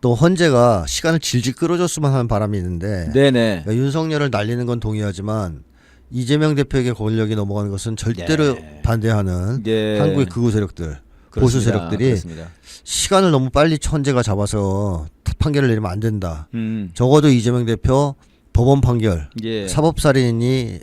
또 헌재가 시간을 질질 끌어줬으면 하는 바람이 있는데 네네. 그러니까 윤석열을 날리는 건 동의하지만 이재명 대표에게 권력이 넘어가는 것은 절대로 반대하는 한국의 극우 세력들, 보수 세력들이 그렇습니다. 시간을 너무 빨리 헌재가 잡아서 판결을 내리면 안 된다. 적어도 이재명 대표 법원 판결, 사법살인이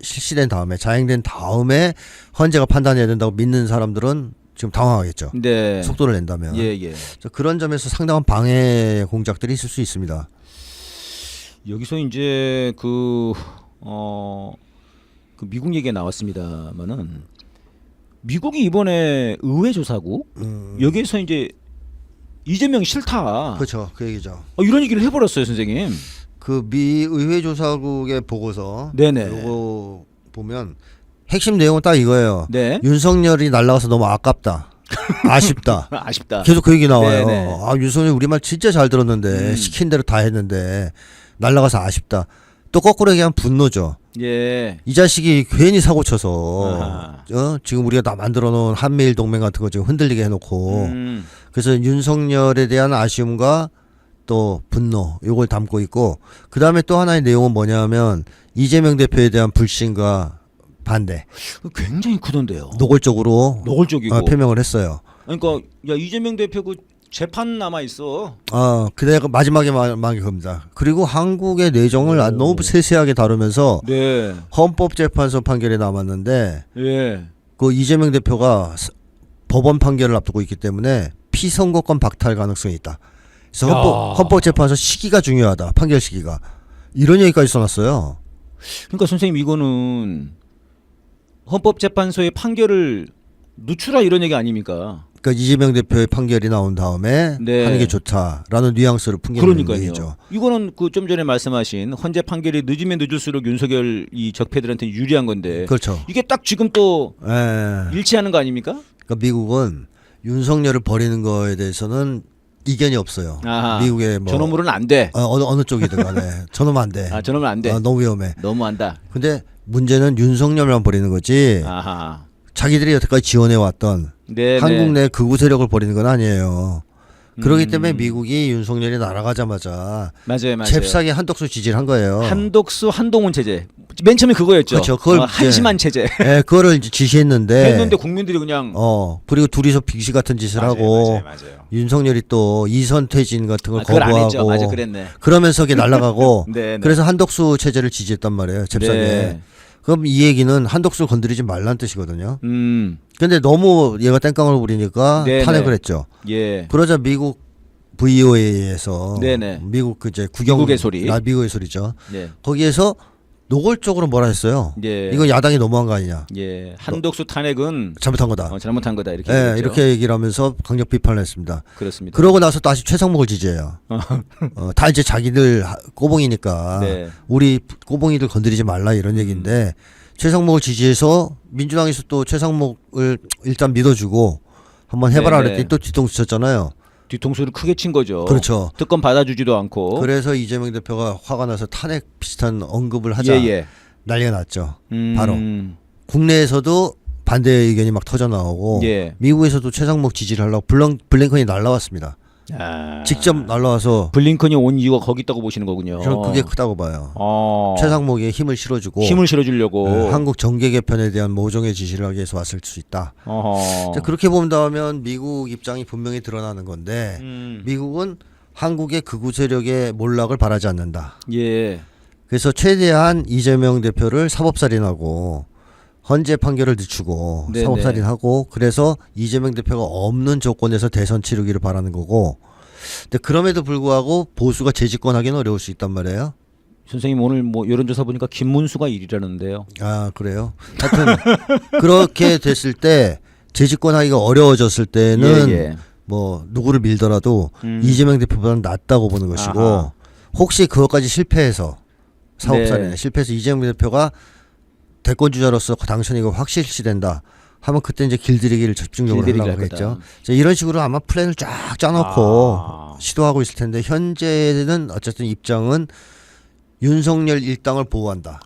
실시된 다음에 자행된 다음에 헌재가 판단해야 된다고 믿는 사람들은 지금 당황하겠죠. 네. 속도를 낸다면. 예. 그런 점에서 상당한 방해 공작들이 있을 수 있습니다. 여기서 이제 그 미국 얘기가 나왔습니다만은 미국이 이번에 의회 조사국 여기에서 이제 이재명이 싫다. 그렇죠. 그 얘기죠. 이런 얘기를 해버렸어요, 선생님. 그 미 의회 조사국의 보고서. 네네. 이거 보면 핵심 내용은 딱 이거예요. 네. 윤석열이 날라가서 너무 아깝다. 아쉽다. 아쉽다. 계속 그 얘기 나와요. 네네. 윤석열 우리 말 진짜 잘 들었는데 시킨 대로 다 했는데 날라가서 아쉽다. 또 거꾸로 얘기하면 분노죠. 예. 이 자식이 괜히 사고 쳐서 지금 우리가 다 만들어 놓은 한미일 동맹 같은 거 지금 흔들리게 해놓고 그래서 윤석열에 대한 아쉬움과 또 분노 요걸 담고 있고 그 다음에 또 하나의 내용은 뭐냐면 이재명 대표에 대한 불신과 반대 굉장히 크던데요. 노골적으로 표명을 했어요. 그러니까 야 이재명 대표 그 재판 남아 있어. 그대가 마지막에 말한 겁니다. 그리고 한국의 내정을 너무 세세하게 다루면서 네. 헌법재판소 판결이 남았는데 예. 그 이재명 대표가 법원 판결을 앞두고 있기 때문에 피선거권 박탈 가능성이 있다. 그래서 헌법재판소 시기가 중요하다. 판결 시기가 이런 얘기까지 써놨어요. 그러니까 선생님 이거는 헌법재판소의 판결을 늦추라 이런 얘기 아닙니까? 그러니까 이재명 대표의 판결이 나온 다음에 하는 게 좋다라는 뉘앙스를 풍기는 얘기죠. 이거는 그 좀 전에 말씀하신 헌재 판결이 늦으면 늦을수록 윤석열 이 적폐들한테 유리한 건데. 그렇죠. 이게 딱 지금 또 일치하는 거 아닙니까? 그러니까 미국은 윤석열을 버리는 거에 대해서는 이견이 없어요. 미국의 뭐 저놈으로는 안 돼. 어느 쪽이든 간에 저놈은 안 돼. 저놈은 안 돼. 너무 위험해. 너무한다. 근데 문제는 윤석열만 버리는 거지. 자기들이 여태까지 지원해 왔던 한국 내 극우 세력을 버리는 건 아니에요. 그렇기 때문에 미국이 윤석열이 날아가자마자 맞아요. 잽싸게 한덕수 지지를 한 거예요. 한덕수 한동훈 체제. 맨 처음에 그거였죠. 그렇죠. 그걸 한심한 체제. 네, 그거를 지시했는데 국민들이 그냥 그리고 둘이서 빙시 같은 짓을 하고 맞아요. 윤석열이 또 이선 퇴진 같은 걸 그걸 안 거부하고 했죠. 맞아, 그랬네. 그러면서 이게 날아가고 네. 그래서 한덕수 체제를 지지했단 말이에요. 잽싸게. 네. 그럼 이 얘기는 한덕수를 건드리지 말라는 뜻이거든요. 근데 너무 얘가 땡깡을 부리니까 탄핵을 했죠. 예. 그러자 미국 VOA에서 미국 이제 미국의 소리. 미국의 소리죠. 예. 거기에서 노골적으로 뭐라 했어요. 예. 이건 야당이 너무한 거 아니냐. 예. 한덕수 탄핵은 잘못한 거다. 잘못한 거다 이렇게. 이렇게 얘기를 하면서 강력 비판을 했습니다. 그렇습니다. 그러고 나서 다시 최상목을 지지해요. 다 이제 자기들 꼬봉이니까 우리 꼬봉이들 건드리지 말라 이런 얘기인데 최상목을 지지해서 민주당에서 또 최상목을 일단 믿어주고 한번 해봐라 그랬더니 또 뒤통수 쳤잖아요. 뒤통수를 크게 친 거죠. 그렇죠. 특검 받아주지도 않고. 그래서 이재명 대표가 화가 나서 탄핵 비슷한 언급을 하자 난리가 났죠. 바로 국내에서도 반대 의견이 막 터져 나오고 미국에서도 최상목 지지를 하려고 블링컨이 날라왔습니다. 직접 날라와서 블링컨이 온 이유가 거기 있다고 보시는 거군요. 저는 그게 크다고 봐요. 최상목에 힘을 실어주고 힘을 실어주려고 한국 정계 개편에 대한 모종의 지시를 하기 위해서 왔을 수 있다. 그렇게 본다면 미국 입장이 분명히 드러나는 건데 미국은 한국의 극우 세력의 몰락을 바라지 않는다. 그래서 최대한 이재명 대표를 사법살인하고 헌재 판결을 늦추고 사법살인하고 그래서 이재명 대표가 없는 조건에서 대선 치르기를 바라는 거고 근데 그럼에도 불구하고 보수가 재집권하기는 어려울 수 있단 말이에요. 선생님 오늘 뭐 여론조사 보니까 김문수가 1위라는데요. 그래요? 하여튼 그렇게 됐을 때 재집권하기가 어려워졌을 때는 뭐 누구를 밀더라도 이재명 대표보다는 낫다고 보는 것이고 혹시 그것까지 실패해서 사법살인에 실패해서 이재명 대표가 대권 주자로서 당선이가 확실시된다 하면 그때 이제 길들이기를 집중적으로 하려고 하겠죠. 이런 식으로 아마 플랜을 쫙 짜놓고 시도하고 있을 텐데 현재는 어쨌든 입장은 윤석열 일당을 보호한다.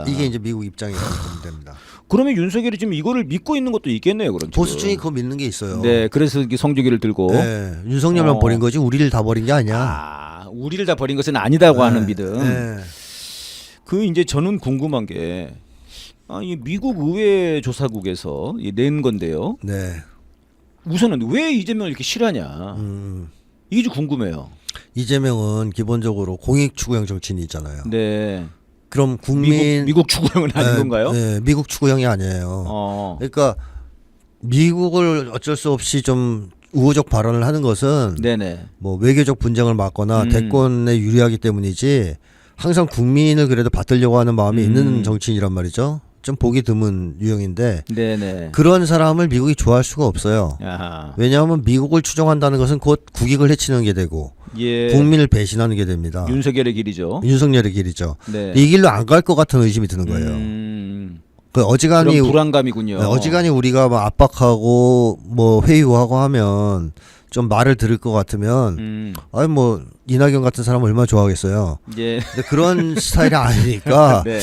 이게 이제 미국 입장이라고 보면 됩니다. 그러면 윤석열이 지금 이거를 믿고 있는 것도 있겠네요, 그럼. 보수층이 그거 믿는 게 있어요. 네, 그래서 이렇게 성조기를 들고. 네, 윤석열만 버린 거지 우리를 다 버린 게 아니야. 아, 우리를 다 버린 것은 아니다고 하는 믿음. 네. 그 이제 저는 궁금한 게, 이 미국 의회 조사국에서 낸 건데요. 네. 우선은 왜 이재명을 이렇게 싫어하냐. 이게 좀 궁금해요. 이재명은 기본적으로 공익 추구형 정치인이잖아요. 네. 그럼 국민 미국 추구형은 아닌 건가요? 네, 미국 추구형이 아니에요. 그러니까 미국을 어쩔 수 없이 좀 우호적 발언을 하는 것은 네네. 뭐 외교적 분쟁을 막거나 대권에 유리하기 때문이지 항상 국민을 그래도 받들려고 하는 마음이 있는 정치인이란 말이죠. 좀 보기 드문 유형인데 네네. 그런 사람을 미국이 좋아할 수가 없어요. 아하. 왜냐하면 미국을 추종한다는 것은 곧 국익을 해치는 게 되고 예. 국민을 배신하는 게 됩니다. 윤석열의 길이죠. 윤석열의 길이죠. 네. 이 길로 안 갈 것 같은 의심이 드는 거예요. 그 어지간히 그런 불안감이군요. 네, 어지간히 우리가 막 압박하고 뭐 회유하고 하면 좀 말을 들을 것 같으면 아니 뭐 이낙연 같은 사람 얼마나 좋아하겠어요. 예. 근데 그런 스타일이 아니니까 네네.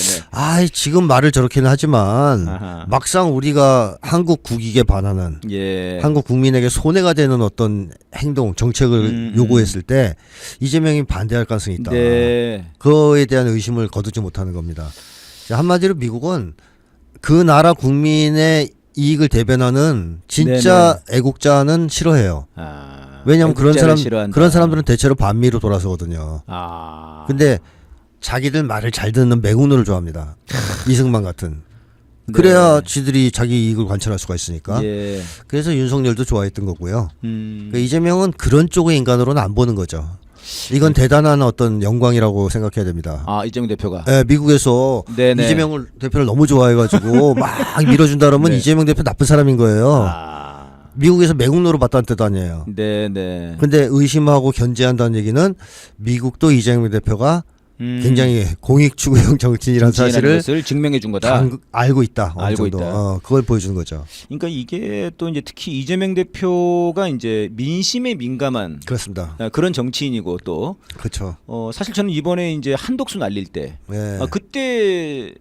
지금 말을 저렇게는 하지만 아하. 막상 우리가 한국 국익에 반하는 예. 한국 국민에게 손해가 되는 어떤 행동 정책을 요구했을 때 이재명이 반대할 가능성이 있다. 네. 그거에 대한 의심을 거두지 못하는 겁니다. 한마디로 미국은 그 나라 국민의 이익을 대변하는 진짜 애국자는 싫어해요. 왜냐하면 그런 사람들은 대체로 반미로 돌아서거든요. 근데 자기들 말을 잘 듣는 매국노를 좋아합니다. 이승만 같은. 그래야 지들이 자기 이익을 관철할 수가 있으니까. 예. 그래서 윤석열도 좋아했던 거고요. 그러니까 이재명은 그런 쪽의 인간으로는 안 보는 거죠. 이건 대단한 어떤 영광이라고 생각해야 됩니다. 이재명 대표가. 네, 미국에서 네네. 이재명 대표를 너무 좋아해가지고 막 밀어준다 그러면 네. 이재명 대표 나쁜 사람인 거예요. 미국에서 매국노로 봤다는 뜻 아니에요. 네네. 근데 의심하고 견제한다는 얘기는 미국도 이재명 대표가 굉장히 공익 추구형 정치인이라는 사실을 것을 증명해 준 거다. 알고 있다. 어느 알고 정도. 있다. 그걸 보여주는 거죠. 그러니까 이게 또 이제 특히 이재명 대표가 이제 민심에 민감한 그렇습니다. 그런 정치인이고 또 그렇죠. 사실 저는 이번에 이제 한독수 날릴 때 네. 그때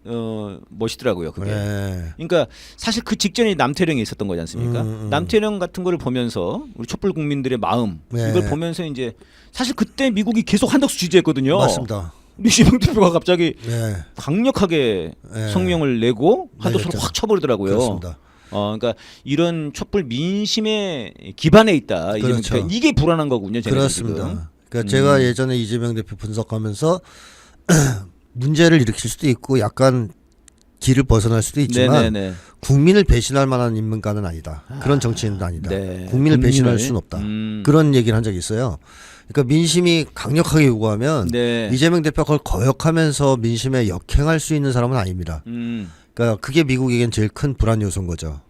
멋있더라고요. 그게. 네. 그러니까 사실 그 직전에 남태령이 있었던 거지 않습니까? 남태령 같은 거를 보면서 우리 촛불 국민들의 마음 네. 이걸 보면서 이제 사실 그때 미국이 계속 한덕수 지지했거든요. 맞습니다. 이재명 대표가 갑자기 네. 강력하게 네. 성명을 내고 네, 한덕수를 그렇죠. 확 쳐버리더라고요. 그렇습니다. 그러니까 이런 촛불 민심에 기반에 있다. 이재명 그렇죠. 대표. 이게 불안한 거군요. 그렇습니다. 지금. 그러니까 제가 예전에 이재명 대표 분석하면서 문제를 일으킬 수도 있고 약간 길을 벗어날 수도 있지만 네네네. 국민을 배신할 만한 인물가는 아니다. 그런 정치인은 아니다. 네. 국민을 배신할 수는 없다. 그런 얘기를 한 적이 있어요. 그러니까 민심이 강력하게 요구하면 네. 이재명 대표가 그걸 거역하면서 민심에 역행할 수 있는 사람은 아닙니다. 그러니까 그게 미국에겐 제일 큰 불안 요소인 거죠.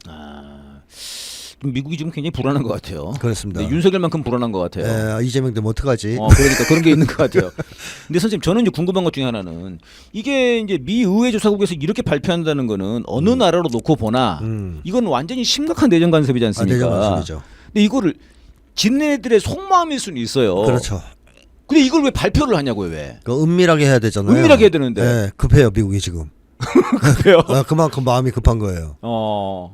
미국이 지금 굉장히 불안한 것 같아요. 그렇습니다. 네, 윤석열만큼 불안한 것 같아요. 이재명 되면 어떡하지? 그러니까 그런 게 있는 것 같아요. 근데 선생님 저는 이제 궁금한 것 중에 하나는 이게 이제 미 의회 조사국에서 이렇게 발표한다는 거는 어느 나라로 놓고 보나 이건 완전히 심각한 내정 간섭이지 않습니까? 내정 간섭이죠. 근데 이거를 진네들의 속마음일 수는 있어요. 그렇죠. 근데 이걸 왜 발표를 하냐고요, 왜? 은밀하게 해야 되잖아요. 은밀하게 해야 되는데. 네, 급해요 미국이 지금. 그래요? 그만큼 마음이 급한 거예요.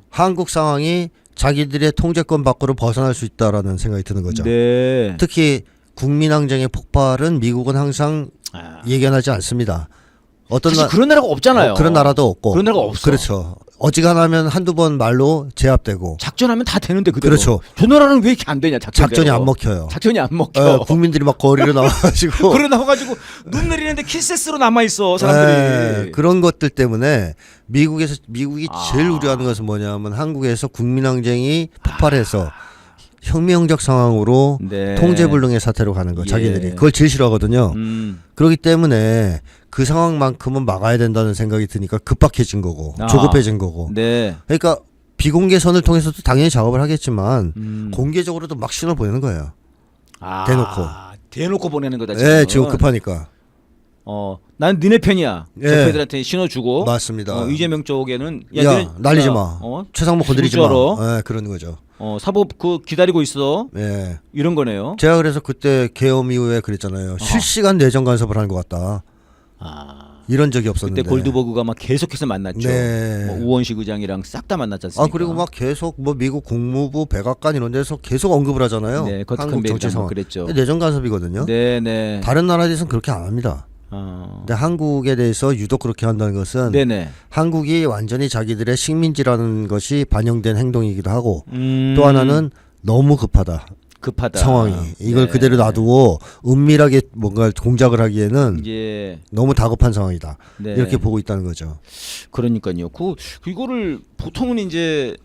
한국 상황이 자기들의 통제권 밖으로 벗어날 수 있다라는 생각이 드는 거죠. 네. 특히 국민항쟁의 폭발은 미국은 항상 예견하지 않습니다. 사실 그런 나라가 없잖아요. 그런 나라도 없고. 그런 나라가 없어. 그렇죠. 어지간하면 한두 번 말로 제압되고. 작전하면 다 되는데 그대로. 그렇죠. 저 나라는 왜 이렇게 안 되냐? 작전이 안 먹혀요. 작전이 안 먹혀. 국민들이 막 거리로 나와가지고. 거리로 나와가지고 눈 내리는데 킬세스로 남아 있어 사람들이. 그런 것들 때문에 미국이 제일 우려하는 것은 뭐냐면 한국에서 국민항쟁이 폭발해서 혁명적 상황으로 네. 통제불능의 사태로 가는 거 자기들이 그걸 제일 싫어하거든요. 그렇기 때문에 그 상황만큼은 막아야 된다는 생각이 드니까 급박해진 거고 조급해진 거고. 네. 그러니까 비공개선을 통해서도 당연히 작업을 하겠지만 공개적으로도 막 신호 보내는 거예요. 대놓고 보내는 거다 지금. 네, 지금 급하니까. 난 니네 편이야. 예. 적폐들한테 신호 주고. 맞습니다. 이재명 쪽에는 야 날리지 마. 최상무 건드리지 마. 알아? 네, 그런 거죠. 사법 기다리고 있어. 네. 이런 거네요. 제가 그래서 그때 계엄 이후에 그랬잖아요. 실시간 내정 간섭을 하는 것 같다. 이런 적이 없었는데. 그때 골드버그가 막 계속해서 만났죠. 네. 뭐 우원식 의장이랑 싹 다 만났지 않습니까? 그리고 막 계속 뭐 미국 국무부 백악관 이런 데서 계속 언급을 하잖아요. 네, 한국 정치 상황. 그랬죠. 내정 간섭이거든요. 네네. 다른 나라에서는 그렇게 안 합니다. 근데 한국에 대해서 유독 그렇게 한다는 것은 네네. 한국이 완전히 자기들의 식민지라는 것이 반영된 행동이기도 하고 또 음. 하나는 너무 급하다. 상황이 이걸 네. 그대로 놔두고 은밀하게 뭔가 공작을 하기에는 이제 너무 다급한 상황이다. 네. 이렇게 보고 있다는 거죠. 그러니까요. 이거를 보통은 이제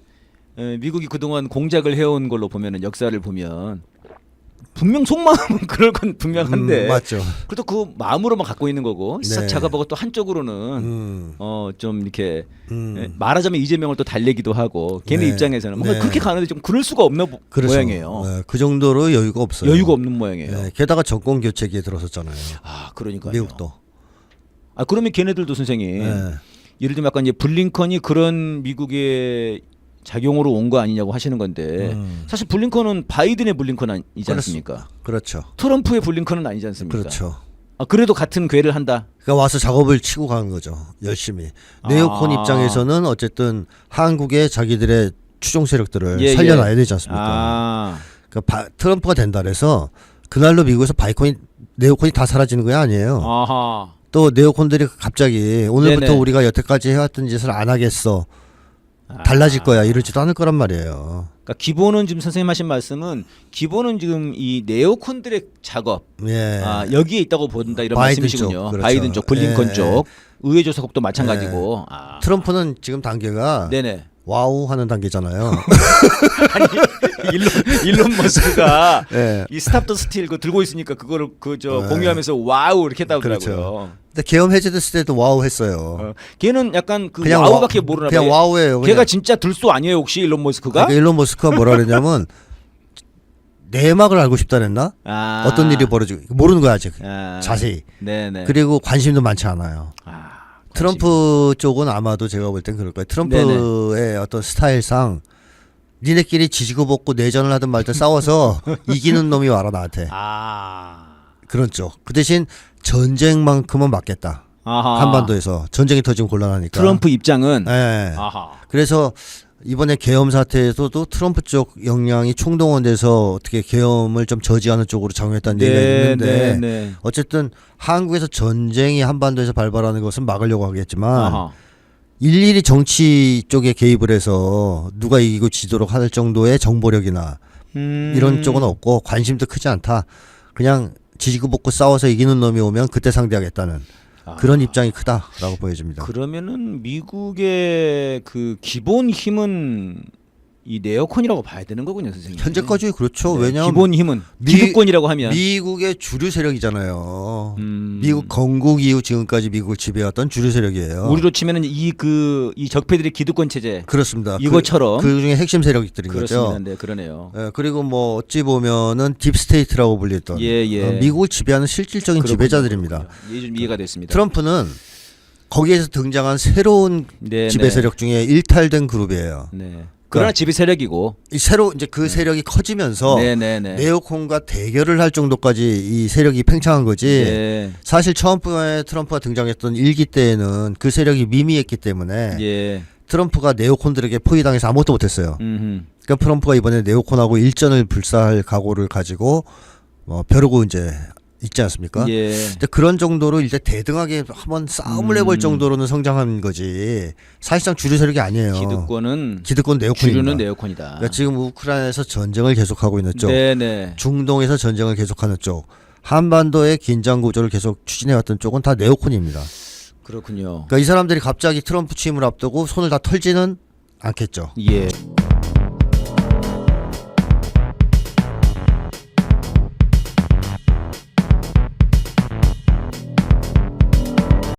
미국이 그동안 공작을 해온 걸로 보면은 역사를 보면 분명 속마음은 그럴 건 분명한데 맞죠. 그래도 그 마음으로만 갖고 있는 거고 싹 네. 작업하고 또 한쪽으로는 좀 이렇게 음. 말하자면 이재명을 또 달래기도 하고 걔네 네. 입장에서는 뭔가 네. 그렇게 가는데 좀 그럴 수가 없는 그렇죠. 모양이에요. 네, 그 정도로 여유가 없어요. 여유가 없는 모양이에요. 네, 게다가 정권 교체기에 들어섰잖아요. 그러니까요. 미국도. 그러면 걔네들도 선생님 네. 예를 들면 약간 이제 블링컨이 그런 미국의 작용으로 온 거 아니냐고 하시는 건데 사실 블링컨은 바이든의 블링컨 아니지 않습니까? 그렇죠. 트럼프의 블링컨은 아니지 않습니까? 그렇죠. 그래도 같은 궤를 한다. 그러니까 와서 작업을 치고 가는 거죠. 열심히. 네오콘 입장에서는 어쨌든 한국의 자기들의 추종 세력들을 예, 살려놔야 되지 않습니까? 그러니까 트럼프가 된다 그래서 그날로 미국에서 네오콘이 다 사라지는 거 아니에요. 아하. 또 네오콘들이 갑자기 오늘부터 네네. 우리가 여태까지 해왔던 짓을 안 하겠어. 달라질 거야. 이러지도 않을 거란 말이에요. 그러니까 기본은 지금 선생님 하신 말씀은 기본은 지금 이 네오콘들의 작업 예. 여기에 있다고 본다 이런 바이든 말씀이시군요. 쪽, 그렇죠. 바이든 쪽, 블링컨 예. 쪽, 의회조사국도 마찬가지고. 트럼프는 지금 단계가 네네. 와우 하는 단계잖아요. 아니 일론 머스크가 예. 이 스탑 더 스틸 그 들고 있으니까 그거를 공유하면서 와우 이렇게 했다고 그렇죠. 하더라고요. 근데 계엄 해제됐을 때도 와우 했어요. 걔는 약간 그 그냥 와우밖에 모르나 봐요. 그냥 와우예요. 걔가 진짜 들소 아니에요 혹시 일론 머스크가? 그러니까 일론 머스크가 뭐라 그랬냐면 내막을 알고 싶다 그랬나? 어떤 일이 벌어지고 모르는 거야 아직 자세히. 네네. 그리고 관심도 많지 않아요. 트럼프 쪽은 아마도 제가 볼 땐 그럴 거예요. 트럼프의 어떤 스타일상 니네끼리 지지고 볶고 내전을 하든 말든 싸워서 이기는 놈이 와라 나한테. 그런 쪽. 그 대신 전쟁만큼은 막겠다. 한반도에서 전쟁이 터지면 곤란하니까. 트럼프 입장은. 네. 그래서 이번에 계엄 사태에서도 트럼프 쪽 역량이 총동원돼서 어떻게 계엄을 좀 저지하는 쪽으로 작용했다는 얘기가 있는데 어쨌든 한국에서 전쟁이 한반도에서 발발하는 것은 막으려고 하겠지만 일일이 정치 쪽에 개입을 해서 누가 이기고 지도록 할 정도의 정보력이나 이런 쪽은 없고 관심도 크지 않다. 그냥 지지고 볶고 싸워서 이기는 놈이 오면 그때 상대하겠다는 그런 입장이 크다라고 보여집니다. 그러면은 미국의 그 기본 힘은 이 네오콘이라고 봐야 되는 거군요, 선생님. 현재까지 그렇죠. 왜냐하면 기본 힘은 기득권이라고 하면 미국의 주류 세력이잖아요. 미국 건국 이후 지금까지 미국을 지배했던 주류 세력이에요. 우리로 치면은 이 적폐들의 기득권 체제. 그렇습니다. 이것처럼 그 중에 핵심 세력들인 그렇습니다. 거죠. 네, 그러네요. 그리고 뭐 어찌 보면은 딥스테이트라고 불리던 미국을 지배하는 실질적인 지배자들입니다. 이해 좀 이해가 됐습니다. 트럼프는 거기에서 등장한 새로운 지배 세력 중에 일탈된 그룹이에요. 네. 그러나 지배 세력이고 새로 이제 그 세력이 커지면서 네오콘과 대결을 할 정도까지 이 세력이 팽창한 거지. 사실 처음에 트럼프가 등장했던 1기 때에는 그 세력이 미미했기 때문에 트럼프가 네오콘들에게 포위당해서 아무것도 못했어요. 그러니까 트럼프가 이번에 네오콘하고 일전을 불사할 각오를 가지고 벼르고 이제 있지 않습니까? 근데 그런 정도로 이제 대등하게 한번 싸움을 해볼 정도로는 성장한 거지. 사실상 주류 세력이 아니에요. 기득권 네오콘입니다. 주류는 네오콘이다. 그러니까 지금 우크라이나에서 전쟁을 계속하고 있는 쪽, 중동에서 전쟁을 계속하는 쪽, 한반도의 긴장 구조를 계속 추진해왔던 쪽은 다 네오콘입니다. 그렇군요. 그러니까 이 사람들이 갑자기 트럼프 취임을 앞두고 손을 다 털지는 않겠죠. 예.